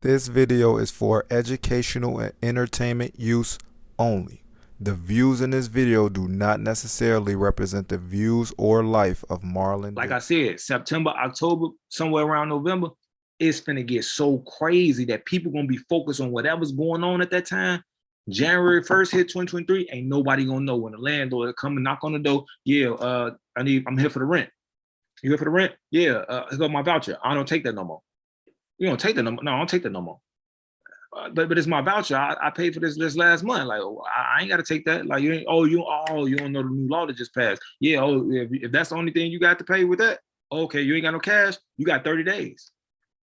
This video is for educational and entertainment use only. The views in this video do not necessarily represent the views or life of Marlon Like Dick. I said, September, October, somewhere around November, it's finna get so crazy that people gonna be focused on whatever's going on at that time. January 1st hit 2023, ain't nobody gonna know when the landlord come and knock on the door. Yeah, I'm here for the rent. You here for the rent? Yeah, here go my voucher. I don't take that no more. You don't take that no more. No, I don't take that no more. But it's my voucher. I paid for this last month. Like I ain't got to take that. Like you ain't. You don't know the new law that just passed. Yeah. Oh, if that's the only thing you got to pay with that, okay, you ain't got no cash. You got 30 days.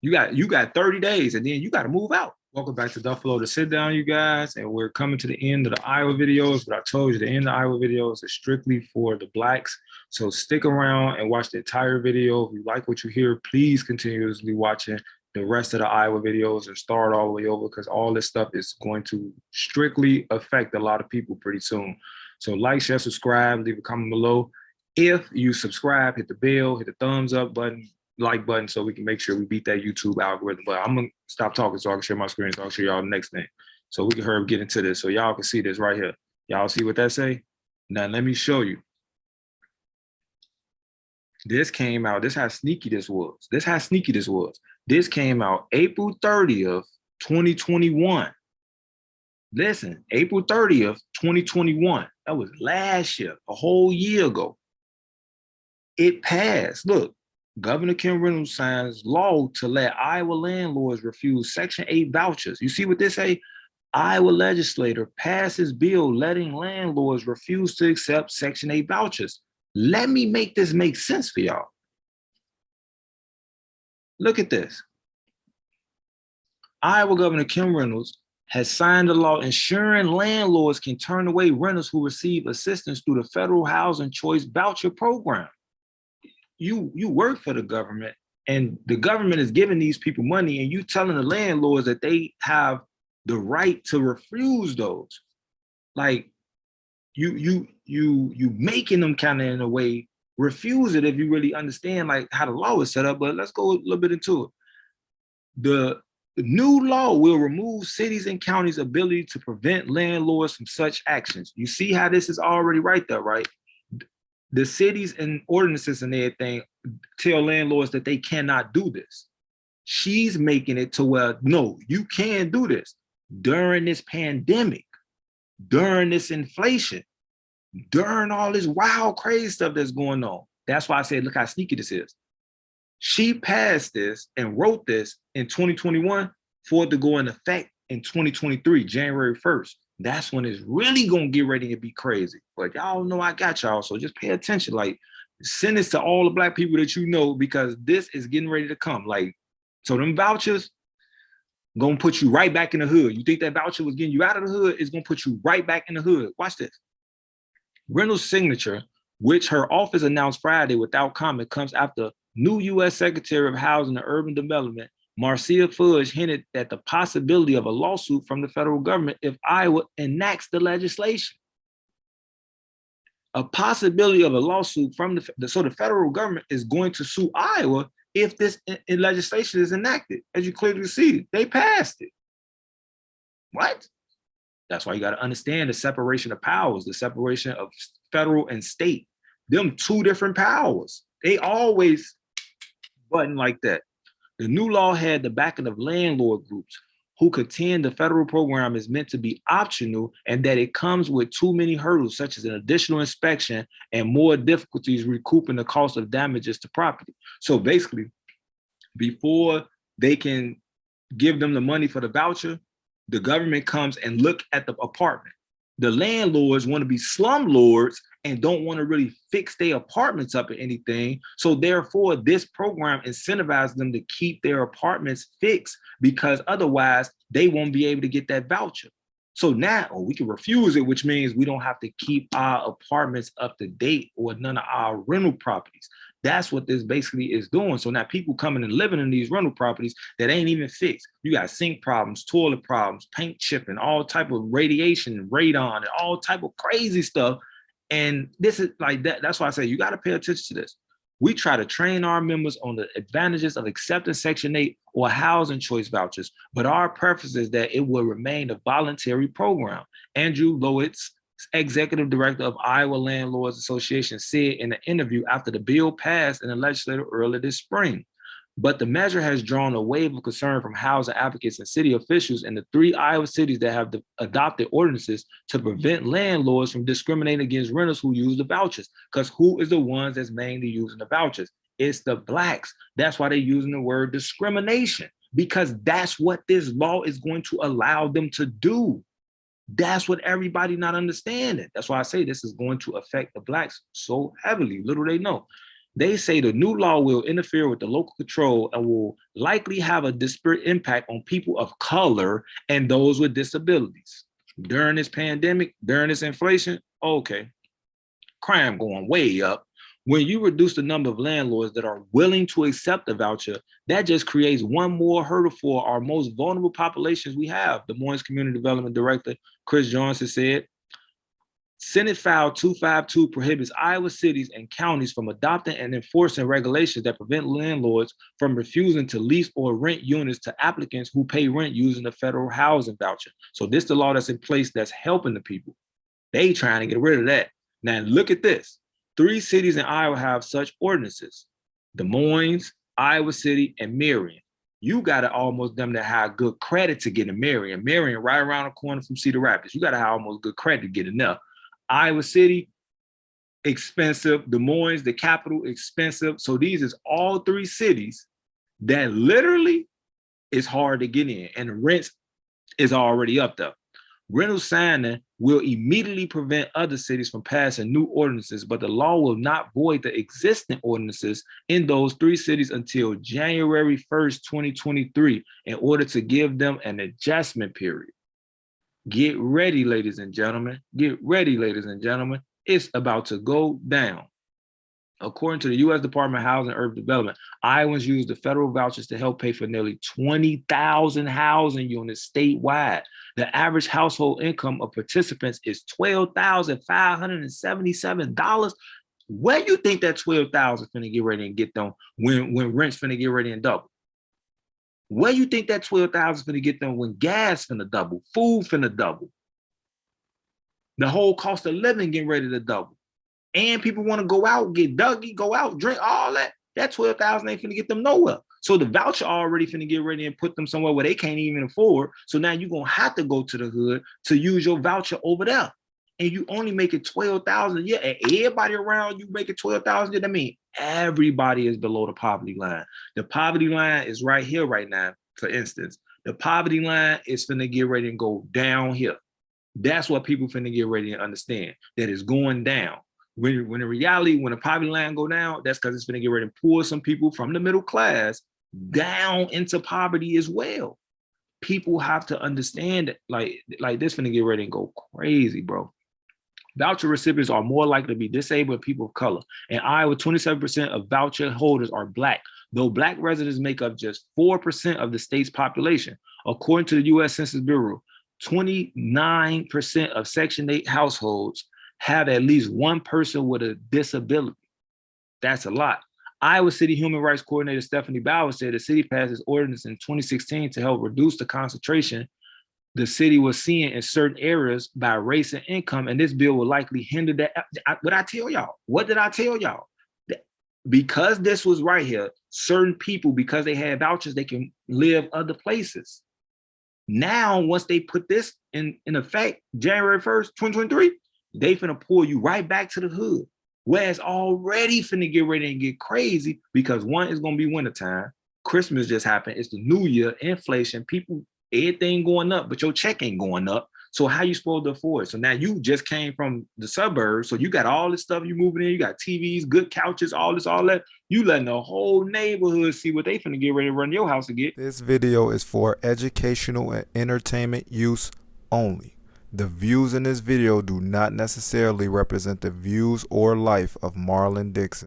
You got 30 days, and then you got to move out. Welcome back to Duffle LO, to sit down, you guys, and we're coming to the end of the Iowa videos. But I told you the end of the Iowa videos is strictly for the blacks. So stick around and watch the entire video. If you like what you hear, please continuously watching the rest of the Iowa videos and start all the way over, because all this stuff is going to strictly affect a lot of people pretty soon. So like, share, subscribe, leave a comment below. If you subscribe, hit the bell, hit the thumbs up button, like button, so we can make sure we beat that YouTube algorithm. But I'm gonna stop talking so I can share my screen, so I'll show y'all the next thing. So we can hurry up, get into this so y'all can see this right here. Y'all see what that say? Now let me show you. This came out. This how sneaky this was. This came out April 30th, 2021. Listen, April 30th, 2021. That was last year, a whole year ago. It passed. Look, Governor Kim Reynolds signs law to let Iowa landlords refuse Section 8 vouchers. You see what this say? Iowa legislator passes bill letting landlords refuse to accept Section 8 vouchers. Let me make this make sense for y'all. Look at this. Iowa Governor Kim Reynolds has signed a law ensuring landlords can turn away renters who receive assistance through the Federal Housing Choice Voucher Program. You work for the government, and the government is giving these people money, and you telling the landlords that they have the right to refuse those. Like you making them kind of in a way refuse it if you really understand like how the law is set up. But let's go a little bit into it. The new law will remove cities and counties' ability to prevent landlords from such actions. You see how this is already right there, right? The cities and ordinances and everything tell landlords that they cannot do this. She's making it to where, no, you can do this during this pandemic, during this inflation, during all this wild, crazy stuff that's going on. That's why I said, look how sneaky this is. She passed this and wrote this in 2021 for it to go in effect in 2023, January 1st. That's when it's really gonna get ready to be crazy. But y'all know I got y'all, so just pay attention. Like, send this to all the black people that you know, because this is getting ready to come. Like, so them vouchers gonna put you right back in the hood. You think that voucher was getting you out of the hood? It's gonna put you right back in the hood. Watch this. Reynolds' signature, which her office announced Friday without comment, comes after new U.S. Secretary of Housing and Urban Development Marcia Fudge hinted at the possibility of a lawsuit from the federal government if Iowa enacts the legislation. A possibility of a lawsuit from so the federal government is going to sue Iowa if this legislation is enacted. As you clearly see, they passed it. What? That's why you got to understand the separation of powers, the separation of federal and state. Them two different powers. They always button like that. The new law had the backing of landlord groups who contend the federal program is meant to be optional and that it comes with too many hurdles, such as an additional inspection and more difficulties recouping the cost of damages to property. So basically, before they can give them the money for the voucher, the government comes and look at the apartment. The landlords want to be slumlords and don't want to really fix their apartments up or anything. So therefore, this program incentivizes them to keep their apartments fixed, because otherwise they won't be able to get that voucher. So now we can refuse it, which means we don't have to keep our apartments up to date or none of our rental properties. That's what this basically is doing. So now people coming and living in these rental properties that ain't even fixed. You got sink problems, toilet problems, paint chipping, all type of radiation, radon, and all type of crazy stuff. And this is like that. That's why I say you got to pay attention to this. We try to train our members on the advantages of accepting Section 8 or housing choice vouchers, but our preference is that it will remain a voluntary program. Andrew Lowitz, executive director of Iowa Landlords Association, said in an interview after the bill passed in the legislature earlier this spring. But the measure has drawn a wave of concern from housing advocates and city officials in the 3 Iowa cities that have adopted ordinances to prevent landlords from discriminating against renters who use the vouchers. Because who is the ones that's mainly using the vouchers? It's the Blacks. That's why they're using the word discrimination, because that's what this law is going to allow them to do. That's what everybody not understanding. That's why I say this is going to affect the Blacks so heavily. Little they know. They say the new law will interfere with the local control and will likely have a disparate impact on people of color and those with disabilities. During this pandemic, during this inflation, okay, crime going way up. When you reduce the number of landlords that are willing to accept a voucher, that just creates one more hurdle for our most vulnerable populations we have. The Moines Community Development Director, Chris Johnson, said, Senate File 252 prohibits Iowa cities and counties from adopting and enforcing regulations that prevent landlords from refusing to lease or rent units to applicants who pay rent using the federal housing voucher. So this is the law that's in place that's helping the people. They trying to get rid of that. Now look at this. 3 cities in Iowa have such ordinances: Des Moines, Iowa City, and Marion. You got to almost them to have good credit to get in Marion. Marion right around the corner from Cedar Rapids. You got to have almost good credit to get in there. Iowa City, expensive. Des Moines, the capital, expensive. So these is all 3 cities that literally is hard to get in, and the rents is already up there. Reynolds signing will immediately prevent other cities from passing new ordinances, but the law will not void the existing ordinances in those 3 cities until January 1st, 2023, in order to give them an adjustment period. Get ready, ladies and gentlemen. Get ready, ladies and gentlemen. It's about to go down. According to the U.S. Department of Housing and Urban Development, Iowans use the federal vouchers to help pay for nearly 20,000 housing units statewide. The average household income of participants is $12,577. Where you think that $12,000 finna get ready and get them when rent's finna get ready and double? Where you think that $12,000 finna get them when gas finna double, food finna double, the whole cost of living getting ready to double, and people want to go out, get Dougie, go out, drink, all that? That $12,000 ain't finna get them nowhere. So the voucher already finna get ready and put them somewhere where they can't even afford. So now you're gonna have to go to the hood to use your voucher over there. And you only make it $12,000 a year, and everybody around you make it $12,000 a year. That means everybody is below the poverty line. The poverty line is right here right now, for instance. The poverty line is finna get ready and go down here. That's what people finna get ready to understand, that it's going down. When in reality, when the poverty line go down, that's because it's finna get ready to pull some people from the middle class down into poverty as well. People have to understand that, like this finna get ready and go crazy, bro. Voucher recipients are more likely to be disabled people of color. In Iowa, 27% of voucher holders are Black, though Black residents make up just 4% of the state's population. According to the U.S. Census Bureau, 29% of Section 8 households have at least one person with a disability. That's a lot. Iowa City Human Rights Coordinator Stephanie Bauer said the city passed its ordinance in 2016 to help reduce the concentration the city was seeing in certain areas by race and income, and this bill will likely hinder that. What I tell y'all? What did I tell y'all? Because this was right here, certain people, because they had vouchers, they can live other places. Now, once they put this in effect, January 1st, 2023, they finna pull you right back to the hood, where it's already finna get ready and get crazy, because one, is gonna be wintertime. Christmas just happened. It's the new year, inflation, people, everything going up, but your check ain't going up. So how you supposed to afford? So now you just came from the suburbs, so you got all this stuff you moving in, you got TVs, good couches, all this, all that. You letting the whole neighborhood see what they finna get ready to run your house again. This video is for educational and entertainment use only. The views in this video do not necessarily represent the views or life of Marlon Dixon.